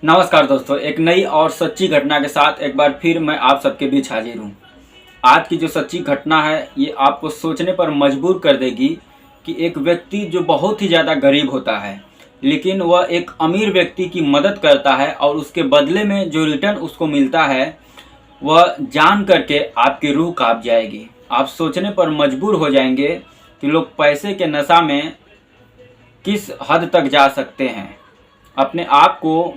नमस्कार दोस्तों, एक नई और सच्ची घटना के साथ एक बार फिर मैं आप सबके बीच हाजिर हूँ। आज की जो सच्ची घटना है ये आपको सोचने पर मजबूर कर देगी कि एक व्यक्ति जो बहुत ही ज़्यादा गरीब होता है, लेकिन वह एक अमीर व्यक्ति की मदद करता है और उसके बदले में जो रिटर्न उसको मिलता है वह जान करके आपकी रूह कांप जाएगी। आप सोचने पर मजबूर हो जाएंगे कि लोग पैसे के नशा में किस हद तक जा सकते हैं। अपने आप को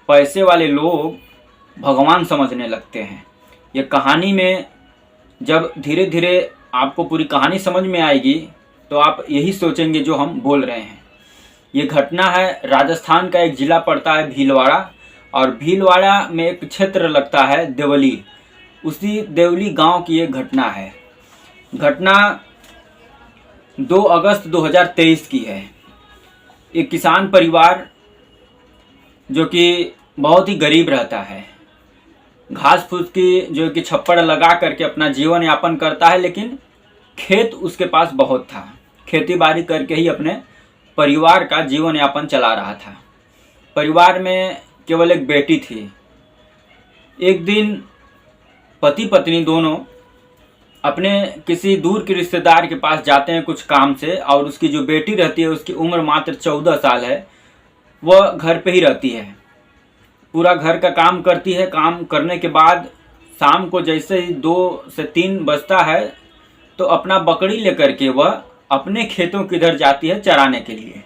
पैसे वाले लोग भगवान समझने लगते हैं। ये कहानी में जब धीरे धीरे आपको पूरी कहानी समझ में आएगी तो आप यही सोचेंगे जो हम बोल रहे हैं। ये घटना है राजस्थान का, एक ज़िला पड़ता है भीलवाड़ा, और भीलवाड़ा में एक क्षेत्र लगता है देवली। उसी देवली गांव की एक घटना है। घटना 2 अगस्त 2023 की है। एक किसान परिवार जो कि बहुत ही गरीब रहता है, घास फूस की जो कि छप्पड़ लगा करके अपना जीवन यापन करता है, लेकिन खेत उसके पास बहुत था। खेती बाड़ी करके ही अपने परिवार का जीवन यापन चला रहा था। परिवार में केवल एक बेटी थी। एक दिन पति पत्नी दोनों अपने किसी दूर के रिश्तेदार के पास जाते हैं कुछ काम से, और उसकी जो बेटी रहती है उसकी उम्र मात्र 14 साल है। वह घर पे ही रहती है, पूरा घर का काम करती है। काम करने के बाद शाम को जैसे ही 2 से 3 बजता है तो अपना बकरी लेकर के वह अपने खेतों की तरफ जाती है चराने के लिए।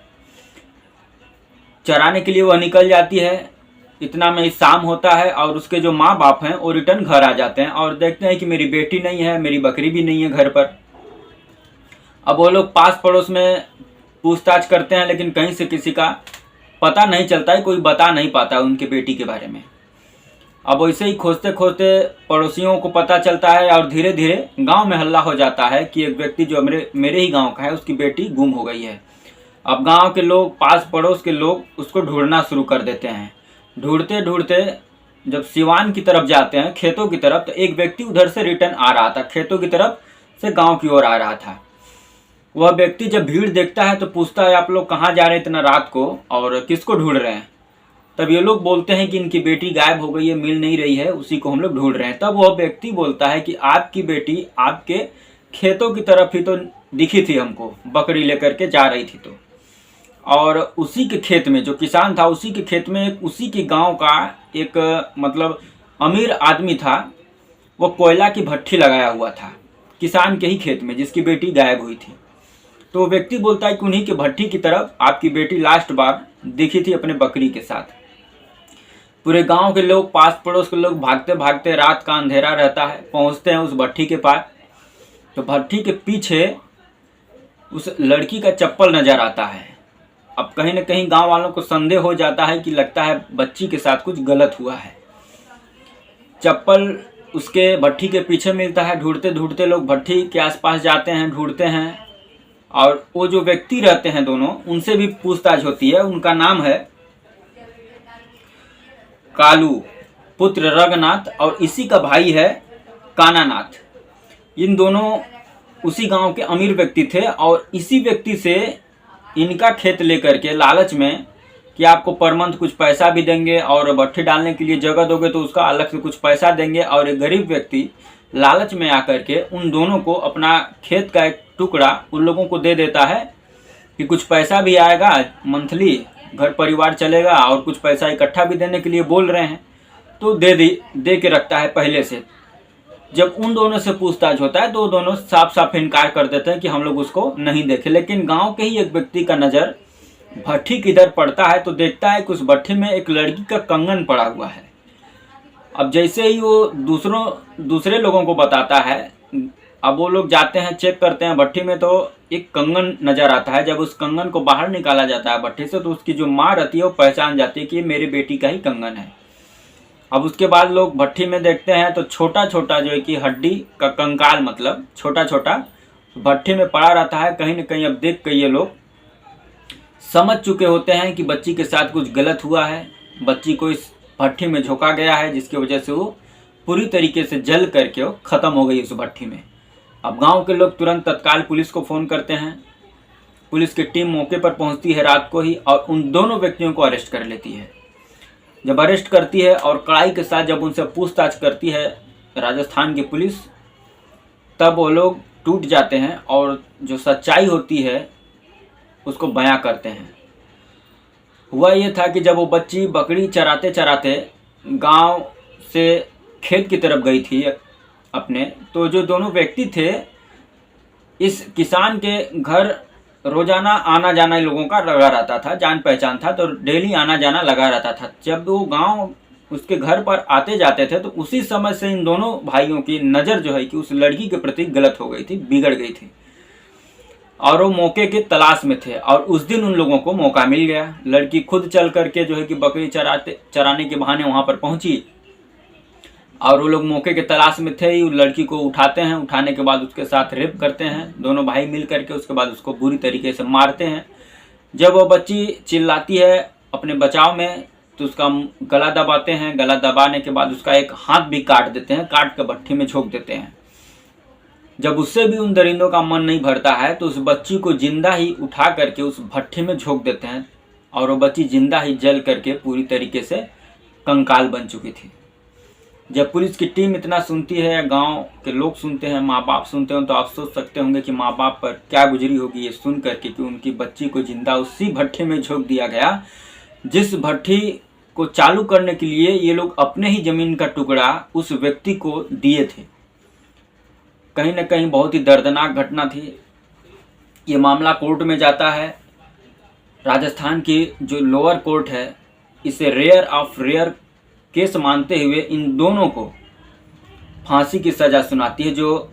वह निकल जाती है। इतना में शाम होता है और उसके जो माँ बाप हैं वो रिटर्न घर आ जाते हैं और देखते हैं कि मेरी बेटी नहीं है, मेरी बकरी भी नहीं है घर पर। अब वो लोग पास पड़ोस में पूछताछ करते हैं, लेकिन कहीं से किसी का पता नहीं चलता है, कोई बता नहीं पाता उनके बेटी के बारे में। अब वैसे ही खोजते खोजते पड़ोसियों को पता चलता है और धीरे धीरे गांव में हल्ला हो जाता है कि एक व्यक्ति जो मेरे ही गांव का है उसकी बेटी गुम हो गई है। अब गांव के लोग, पास पड़ोस के लोग उसको ढूंढना शुरू कर देते हैं। ढूंढते ढूंढते जब सिवान की तरफ जाते हैं, खेतों की तरफ, तो एक व्यक्ति उधर से रिटर्न आ रहा था, खेतों की तरफ से गाँव की ओर आ रहा था। वह व्यक्ति जब भीड़ देखता है तो पूछता है, आप लोग कहाँ जा रहे हैं इतना रात को और किसको ढूंढ रहे हैं? तब ये लोग बोलते हैं कि इनकी बेटी गायब हो गई है, मिल नहीं रही है, उसी को हम लोग ढूंढ रहे हैं। तब वह व्यक्ति बोलता है कि आपकी बेटी आपके खेतों की तरफ ही तो दिखी थी हमको, बकरी लेकर के जा रही थी तो। और उसी के खेत में, जो किसान था उसी के खेत में उसी के गाँव का एक मतलब अमीर आदमी था, वो कोयला की भट्ठी लगाया हुआ था किसान के ही खेत में, जिसकी बेटी गायब हुई थी। तो व्यक्ति बोलता है कि उन्हीं के भट्टी की तरफ आपकी बेटी लास्ट बार दिखी थी अपने बकरी के साथ। पूरे गांव के लोग, पास पड़ोस के लोग भागते भागते, रात का अंधेरा रहता है, पहुंचते हैं उस भट्टी के पास। तो भट्टी के पीछे उस लड़की का चप्पल नजर आता है। अब कहीं ना कहीं गांव वालों को संदेह हो जाता है कि लगता है बच्ची के साथ कुछ गलत हुआ है। चप्पल उसके भट्टी के पीछे मिलता है। ढूंढते ढूंढते लोग भट्टी के आसपास जाते हैं, ढूंढते हैं, और वो जो व्यक्ति रहते हैं दोनों, उनसे भी पूछताछ होती है। उनका नाम है कालू पुत्र रघुनाथ और इसी का भाई है कानानाथ। इन दोनों उसी गांव के अमीर व्यक्ति थे और इसी व्यक्ति से इनका खेत लेकर के लालच में कि आपको पर मंथ कुछ पैसा भी देंगे और भट्टी डालने के लिए जगह दोगे तो उसका अलग से कुछ पैसा देंगे। और एक गरीब व्यक्ति लालच में आकर के उन दोनों को अपना खेत का एक टुकड़ा उन लोगों को दे देता है कि कुछ पैसा भी आएगा, मंथली घर परिवार चलेगा, और कुछ पैसा इकट्ठा भी देने के लिए बोल रहे हैं, तो दे के रखता है पहले से। जब उन दोनों से पूछताछ होता है तो दोनों साफ साफ इनकार कर देते हैं कि हम लोग उसको नहीं देखे। लेकिन गांव के ही एक व्यक्ति का नज़र भट्टी किधर पड़ता है तो देखता है कि उस भट्टी में एक लड़की का कंगन पड़ा हुआ है। अब जैसे ही वो दूसरे लोगों को बताता है, अब वो लोग जाते हैं, चेक करते हैं भट्टी में, तो एक कंगन नज़र आता है। जब उस कंगन को बाहर निकाला जाता है भट्टी से तो उसकी जो माँ रहती है वो पहचान जाती है कि ये मेरी बेटी का ही कंगन है। अब उसके बाद लोग भट्टी में देखते हैं तो छोटा छोटा जो है कि हड्डी का कंकाल, मतलब छोटा छोटा भट्टी में पड़ा रहता है। कहीं ना कहीं अब देख कर ये लोग समझ चुके होते हैं कि बच्ची के साथ कुछ गलत हुआ है, बच्ची को इस भट्टी में झोंका गया है, जिसकी वजह से वो पूरी तरीके से जल करके वो ख़त्म हो गई उस भट्टी में। अब गांव के लोग तुरंत तत्काल पुलिस को फ़ोन करते हैं। पुलिस की टीम मौके पर पहुंचती है रात को ही और उन दोनों व्यक्तियों को अरेस्ट कर लेती है। जब अरेस्ट करती है और कड़ाई के साथ जब उनसे पूछताछ करती है राजस्थान की पुलिस, तब वो लोग टूट जाते हैं और जो सच्चाई होती है उसको बयां करते हैं। हुआ ये था कि जब वो बच्ची बकरी चराते चराते गांव से खेत की तरफ गई थी अपने, तो जो दोनों व्यक्ति थे, इस किसान के घर रोजाना आना जाना लोगों का लगा रहता था, जान पहचान था, तो डेली आना जाना लगा रहता था। जब वो गांव उसके घर पर आते जाते थे तो उसी समय से इन दोनों भाइयों की नज़र जो है कि उस लड़की के प्रति गलत हो गई थी, बिगड़ गई थी, और वो मौके की तलाश में थे। और उस दिन उन लोगों को मौका मिल गया। लड़की खुद चल करके जो है कि बकरी चराने के बहाने वहाँ पर पहुँची, और वो लोग मौके के तलाश में थे ही। उस लड़की को उठाते हैं, उठाने के बाद उसके साथ रेप करते हैं दोनों भाई मिल करके। उसके बाद उसको बुरी तरीके से मारते हैं। जब वो बच्ची चिल्लाती है अपने बचाव में तो उसका गला दबाते हैं। गला दबाने के बाद उसका एक हाथ भी काट देते हैं, काट के भट्ठी में झोंक देते हैं। जब उससे भी उन दरिंदों का मन नहीं भरता है तो उस बच्ची को जिंदा ही उठा करके उस भट्ठी में झोंक देते हैं, और वो बच्ची जिंदा ही जल करके पूरी तरीके से कंकाल बन चुकी थी। जब पुलिस की टीम इतना सुनती है, या गांव के लोग सुनते हैं, माँ बाप सुनते हैं, तो आप सोच सकते होंगे कि माँ बाप पर क्या गुजरी होगी ये सुन करके कि उनकी बच्ची को जिंदा उसी भट्ठी में झोंक दिया गया जिस भट्ठी को चालू करने के लिए ये लोग अपने ही जमीन का टुकड़ा उस व्यक्ति को दिए थे। कहीं ना कहीं बहुत ही दर्दनाक घटना थी। ये मामला कोर्ट में जाता है। राजस्थान की जो लोअर कोर्ट है इसे रेयर ऑफ रेयर केस मानते हुए इन दोनों को फांसी की सजा सुनाती है, जो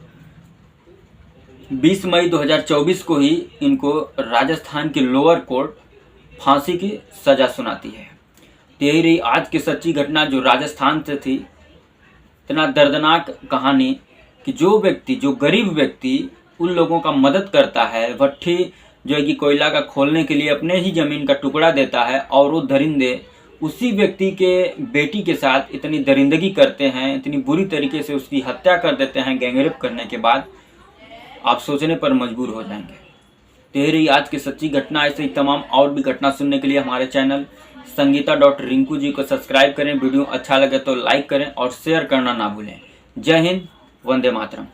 20 मई 2024 को ही इनको राजस्थान की लोअर कोर्ट फांसी की सजा सुनाती है। तो यही रही आज की सच्ची घटना जो राजस्थान से थी। इतना दर्दनाक कहानी कि जो व्यक्ति, जो गरीब व्यक्ति उन लोगों का मदद करता है, भट्ठी जो है कि कोयला का खोलने के लिए अपने ही ज़मीन का टुकड़ा देता है, और वो दरिंदे उसी व्यक्ति के बेटी के साथ इतनी दरिंदगी करते हैं, इतनी बुरी तरीके से उसकी हत्या कर देते हैं गैंगरेप करने के बाद, आप सोचने पर मजबूर हो जाएंगे। तो यही रही आज की सच्ची घटना। ऐसे ही तमाम और भी घटना सुनने के लिए हमारे चैनल संगीता.रिंकू जी को सब्सक्राइब करें। वीडियो अच्छा लगे तो लाइक करें और शेयर करना ना भूलें। जय हिंद, वंदे मातरम।